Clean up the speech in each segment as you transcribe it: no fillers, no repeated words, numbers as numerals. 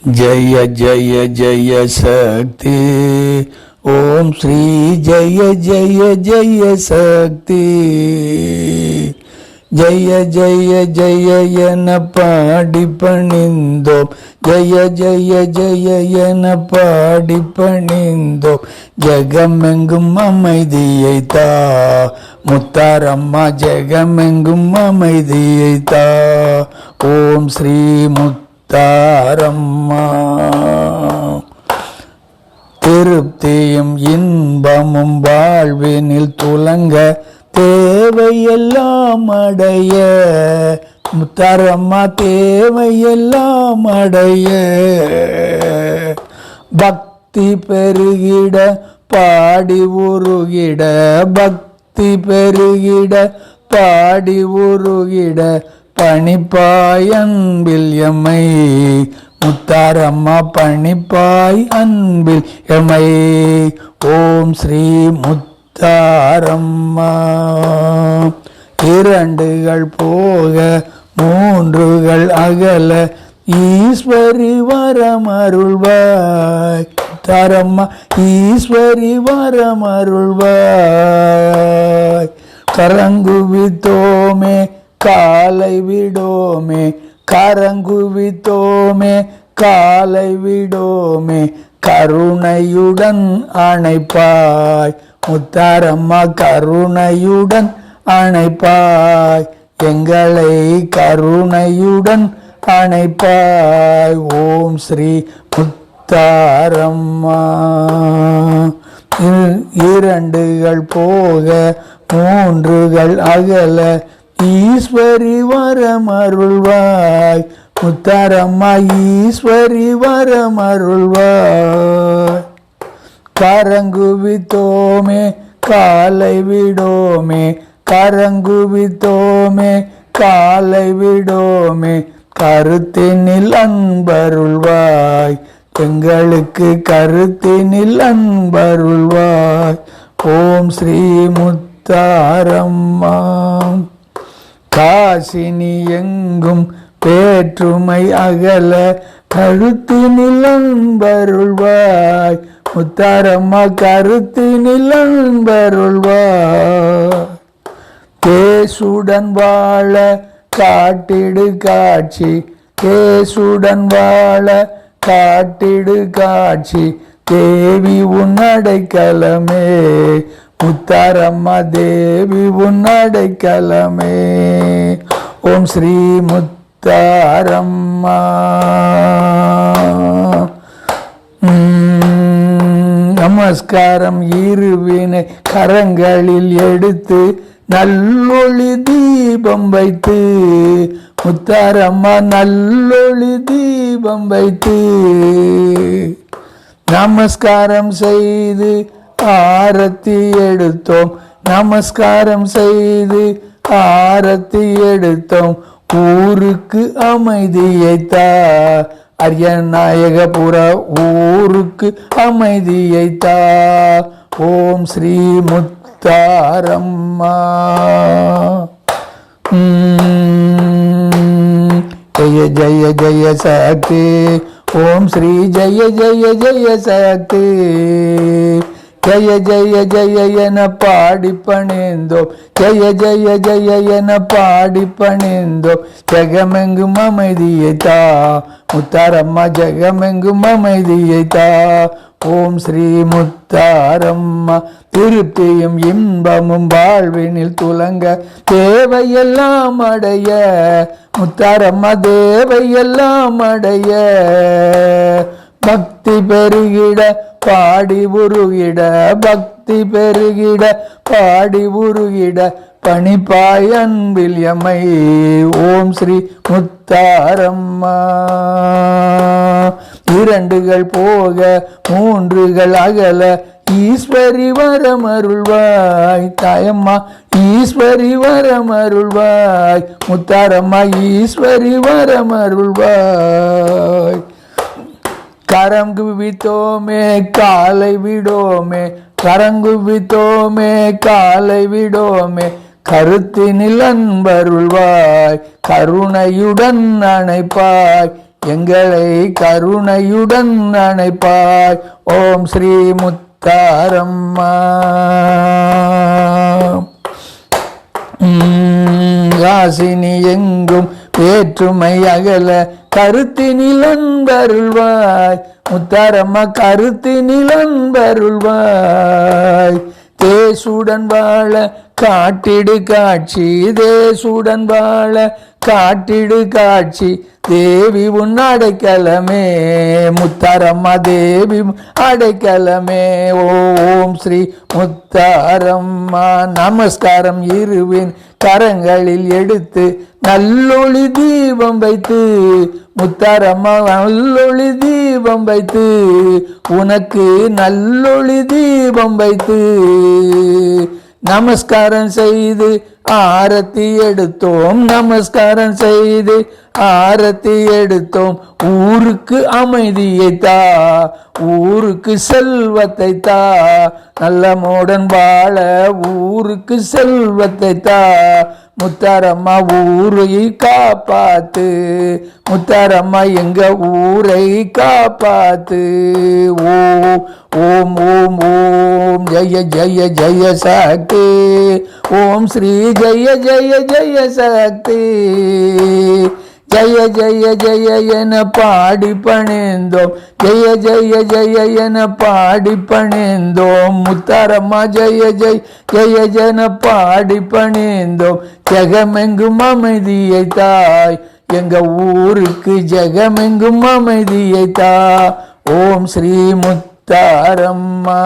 जय जय जय शक्ति ओम श्री जय जय जय शक्ति जय जय जय என பாடி பணிந்தோம் ஜய ஜய ஜய என பாடி பணிந்தோம் ஜெகமெங்கும் அமைதியை தா முத்தாரம்மா ஜெகமெங்கும் அமைதியை தா ஓம் ஸ்ரீ முத்தாரம்மா திருப்தியும் இன்பமும் வாழ்வினில் துலங்க தேவையெல்லாம் அடைய முத்தாரம்மா தேவையெல்லாம் அடைய பக்தி பெருகிட பாடி உருகிட பக்தி பெருகிட பாடி உருகிட பணிப்பாய் அன்பில் எம்மை முத்தாரம்மா பணிப்பாய் அன்பில் எம்மை ஓம் ஸ்ரீ முத்தாரம்மா இரண்டுகள் போக மூன்றுகள் அகல ஈஸ்வரி வரமருள்வாய் முத்தாரம்மா ஈஸ்வரி வரமருள்வாய் கரங்குவித்தோமே காலை விடோமே கரங்குவித்தோமே காலை விடோமே கருணையுடன் அணைப்பாய் முத்தாரம்மா கருணையுடன் அணைப்பாய் எங்களை கருணையுடன் அணைப்பாய் ஓம் ஸ்ரீ முத்தாரம்மா இரண்டுகள் போக மூன்றுகள் அகல ஈஸ்வரி வரமருள்வாய் முத்தாரம்மா ஈஸ்வரி வரமருள்வாய் கரங்குவித்தோமே காலை விடோமே கரங்குவித்தோமே காலை விடோமே கருத்தினில் அன்பருள்வாய் எங்களுக்கு கருத்தினில் அன்பருள்வாய் ஓம் ஸ்ரீ முத்தாரம்மா காசினி எங்கும் வேற்றுமை அகல கருத்தினில் அன்பருள்வாய் முத்தாரம்மா கருத்தினில் அன்பருள்வாய் தேசுடன் வாழ காட்டிடு காட்சி தேசுடன் வாழ காட்டிடு காட்சி தேவி உன்னடைக்கலமே முத்தாரம்மா தேவி உன்னடைக்கலமே ஓம் ஸ்ரீ முத்தாரம்மா நமஸ்காரம் இருவினை கரங்களில் எடுத்து நல்லொளி தீபம் வைத்து முத்தாரம்மா நல்லொளி தீபம் வைத்து நமஸ்காரம் செய்து ஆரத்தி எடுத்தோம் நமஸ்காரம் செய்து ஆரத்தி எடுத்தோம் ஊருக்கு அமைதியை தா அரியநாயகபுர ஊருக்கு அமைதியை தா ஓம் ஸ்ரீ முத்தாரம்மா ஜய ஜய ஜய சக்தி ஓம் ஸ்ரீ ஜய ஜய ஜய சக்தி ஜய ஜய ஜய என பாடி பணிந்தோம் ஜய ஜய ஜய என பாடி பணிந்தோம் ஜெகமெங்கும் அமைதியை தா முத்தாரம்மா ஜெகமெங்கும் அமைதியை தா ஓம் ஸ்ரீ முத்தாரம்மா திருப்தியும் இன்பமும் வாழ்வினில் துலங்க தேவையெல்லாம் அடைய முத்தாரம்மா தேவையெல்லாம் அடைய பக்தி பெருகிட பாடி உருகிட பக்தி பெருகிட பாடி உருகிட பணிப்பாய் அன்பில் எம்மை ஓம் ஸ்ரீ முத்தாரம்மா இரண்டுகள் போக மூன்றுகள் அகல ஈஸ்வரி வரமருள்வாய் தாயம்மா ஈஸ்வரி வரமருள்வாய் முத்தாரம்மா ஈஸ்வரி வரமருள்வாய் கரங்குவித்தோமே காலை விடோமே கரங்குவித்தோமே காலை விடோமே கருத்தினில் அன்பருள்வாய் கருணையுடன் அணைப்பாய் எங்களை கருணையுடன் அணைப்பாய். ஓம் ஸ்ரீ முத்தாரம்மா. யாசினி எங்கும் வேற்றுமை அகல கருத்தினில் அன்பருள்வாய். முத்தாரம்மா கருத்தினில் அன்பருள்வாய். தேசுடன் வாழ காட்டிடு காட்சி, தேசுடன் வாழ காட்டிடு காட்சி. தேவி உன் அடைக்கலமே, முத்தாரம்மா தேவி அடைக்கலமே. ஓம் ஸ்ரீ முத்தாரம்மா. நமஸ்காரம் இருவின் கரங்களில் எடுத்து நல்லொளி தீபம் வைத்து, முத்தாரம்மா நல்லொளி தீபம் வைத்து, உனக்கு நல்லொளி தீபம் வைத்து நமஸ்காரம் செய்து ஆரத்தி எடுத்தோம். நமஸ்காரம் செய்து ஆரத்தி எடுத்தோம். ஊருக்கு அமைதியை தா, ஊருக்கு செல்வத்தை தா, நல்ல மோடன் வாழ ஊருக்கு செல்வத்தை தா. முத்தாரம்மா ஊரை காப்பாத்து, முத்தாரம்மா எங்க ஊரை காப்பாத்து. ஓம் ஓம் ஓம் ஓம் ஜெய ஜெய ஜெய சக்தி. ஓம் ஸ்ரீ ஜெய ஜெய ஜெய சக்தி. ஜெய ஜெய ஜெய என பாடி பணிந்தோம், ஜெய ஜெய ஜெய என பாடி பணிந்தோம். முத்தாரம்மா ஜெய ஜெய ஜெய ஜன பாடி பணிந்தோம். ஜெகமெங்கும் அமைதியை தாய், எங்க ஊருக்கு ஜெகமெங்கும் அமைதியை தா. ஓம் ஸ்ரீ முத்தாரம்மா.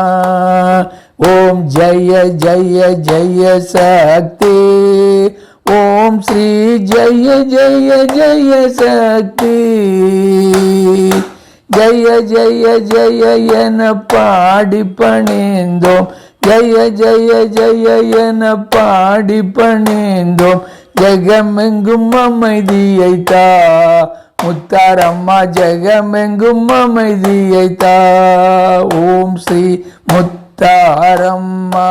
ஓம் ஜெய ஜெய ஜெய சக்தி. ஓம் ஸ்ரீ ஜெய ஜெய ஜெய சக்தி. ஜெய ஜெய ஜெய என பாடி பணிந்தோம், ஜெய ஜெய ஜெய என பாடி பணிந்தோம். ஜெகமெங்கும் அமைதியை தா, முத்தாரம்மா ஜெகமெங்கும் அமைதியை தா. ஓம் ஸ்ரீ முத்தாரம்மா.